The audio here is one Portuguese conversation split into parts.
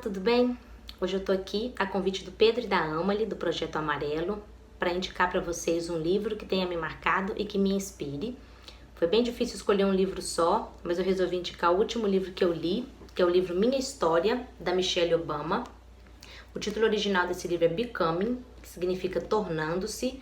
tudo bem? Hoje eu tô aqui a convite do Pedro e da Amali, do Projeto Amarelo, para indicar para vocês um livro que tenha me marcado e que me inspire. Foi bem difícil escolher um livro só, mas eu resolvi indicar o último livro que eu li, que é o livro Minha História, da Michelle Obama. O título original desse livro é Becoming, que significa tornando-se,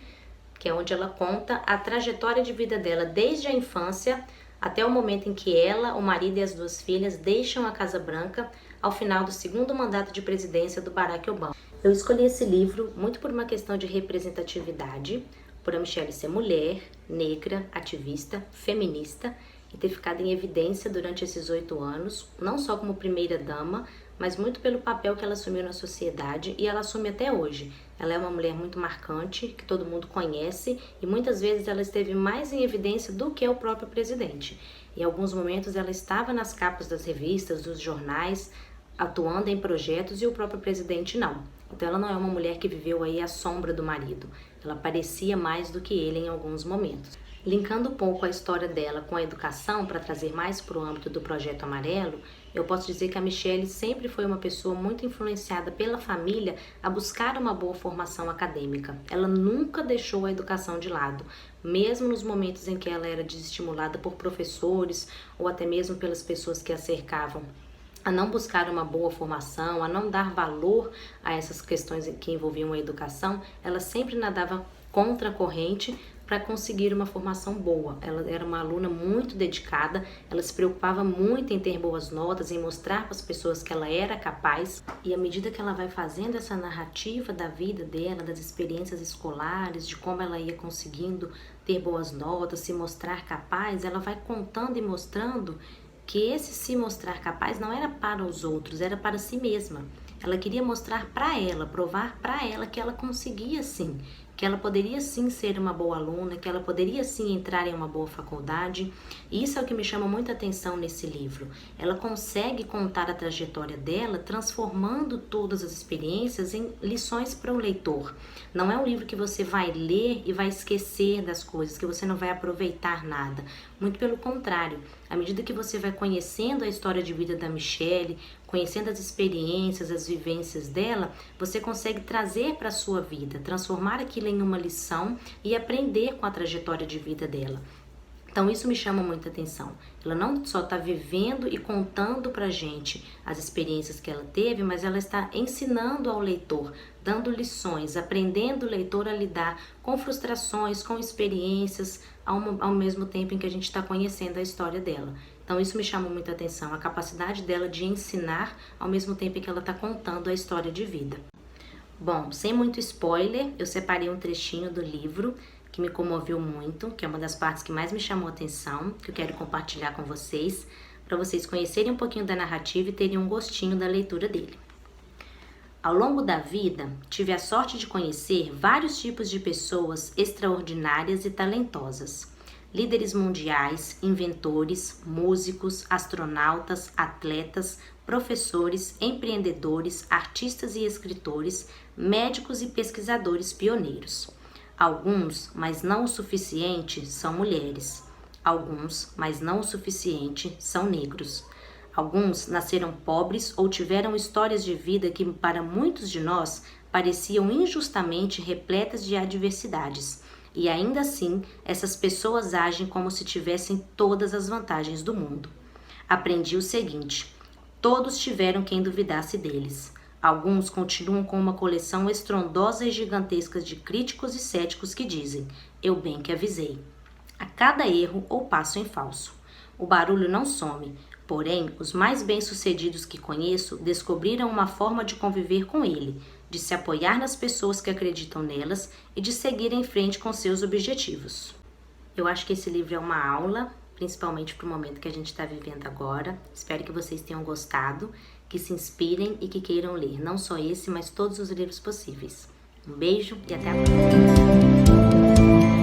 que é onde ela conta a trajetória de vida dela desde a infância até o momento em que ela, o marido e as duas filhas deixam a Casa Branca ao final do segundo mandato de presidência do Barack Obama. Eu escolhi esse livro muito por uma questão de representatividade, por a Michelle ser mulher, negra, ativista, feminista e ter ficado em evidência durante esses 8 anos, não só como primeira-dama, mas muito pelo papel que ela assumiu na sociedade e ela assume até hoje. Ela é uma mulher muito marcante, que todo mundo conhece e muitas vezes ela esteve mais em evidência do que o próprio presidente. Em alguns momentos ela estava nas capas das revistas, dos jornais, atuando em projetos e o próprio presidente não. Então ela não é uma mulher que viveu aí à sombra do marido. Ela parecia mais do que ele em alguns momentos. Linkando um pouco a história dela com a educação, para trazer mais para o âmbito do Projeto Amarelo, eu posso dizer que a Michelle sempre foi uma pessoa muito influenciada pela família a buscar uma boa formação acadêmica. Ela nunca deixou a educação de lado, mesmo nos momentos em que ela era desestimulada por professores ou até mesmo pelas pessoas que a cercavam. A não buscar uma boa formação, a não dar valor a essas questões que envolviam a educação, ela sempre nadava contra a corrente para conseguir uma formação boa. Ela era uma aluna muito dedicada, ela se preocupava muito em ter boas notas, em mostrar para as pessoas que ela era capaz. E à medida que ela vai fazendo essa narrativa da vida dela, das experiências escolares, de como ela ia conseguindo ter boas notas, se mostrar capaz, ela vai contando e mostrando que esse se mostrar capaz não era para os outros, era para si mesma. Ela queria mostrar para ela, provar para ela que ela conseguia sim, que ela poderia sim ser uma boa aluna, que ela poderia sim entrar em uma boa faculdade. E isso é o que me chama muita atenção nesse livro. Ela consegue contar a trajetória dela, transformando todas as experiências em lições para o leitor. Não é um livro que você vai ler e vai esquecer das coisas, que você não vai aproveitar nada. Muito pelo contrário, à medida que você vai conhecendo a história de vida da Michelle, conhecendo as experiências, as vivências dela, você consegue trazer para a sua vida, transformar aquilo em uma lição e aprender com a trajetória de vida dela. Então isso me chama muita atenção. Ela não só está vivendo e contando pra gente as experiências que ela teve, mas ela está ensinando ao leitor, dando lições, aprendendo o leitor a lidar com frustrações, com experiências, ao mesmo tempo em que a gente está conhecendo a história dela. Então isso me chama muita atenção, a capacidade dela de ensinar ao mesmo tempo em que ela está contando a história de vida. Bom, sem muito spoiler, eu separei um trechinho do livro que me comoveu muito, que é uma das partes que mais me chamou a atenção, que eu quero compartilhar com vocês, para vocês conhecerem um pouquinho da narrativa e terem um gostinho da leitura dele. Ao longo da vida, tive a sorte de conhecer vários tipos de pessoas extraordinárias e talentosas. Líderes mundiais, inventores, músicos, astronautas, atletas, professores, empreendedores, artistas e escritores, médicos e pesquisadores pioneiros. Alguns, mas não o suficiente, são mulheres. Alguns, mas não o suficiente, são negros. Alguns nasceram pobres ou tiveram histórias de vida que, para muitos de nós, pareciam injustamente repletas de adversidades. E ainda assim, essas pessoas agem como se tivessem todas as vantagens do mundo. Aprendi o seguinte: todos tiveram quem duvidasse deles. Alguns continuam com uma coleção estrondosa e gigantesca de críticos e céticos que dizem: eu bem que avisei. A cada erro ou passo em falso. O barulho não some, porém, os mais bem-sucedidos que conheço descobriram uma forma de conviver com ele, de se apoiar nas pessoas que acreditam nelas e de seguir em frente com seus objetivos. Eu acho que esse livro é uma aula, principalmente para o momento que a gente está vivendo agora. Espero que vocês tenham gostado, que se inspirem e que queiram ler não só esse, mas todos os livros possíveis. Um beijo e até a próxima!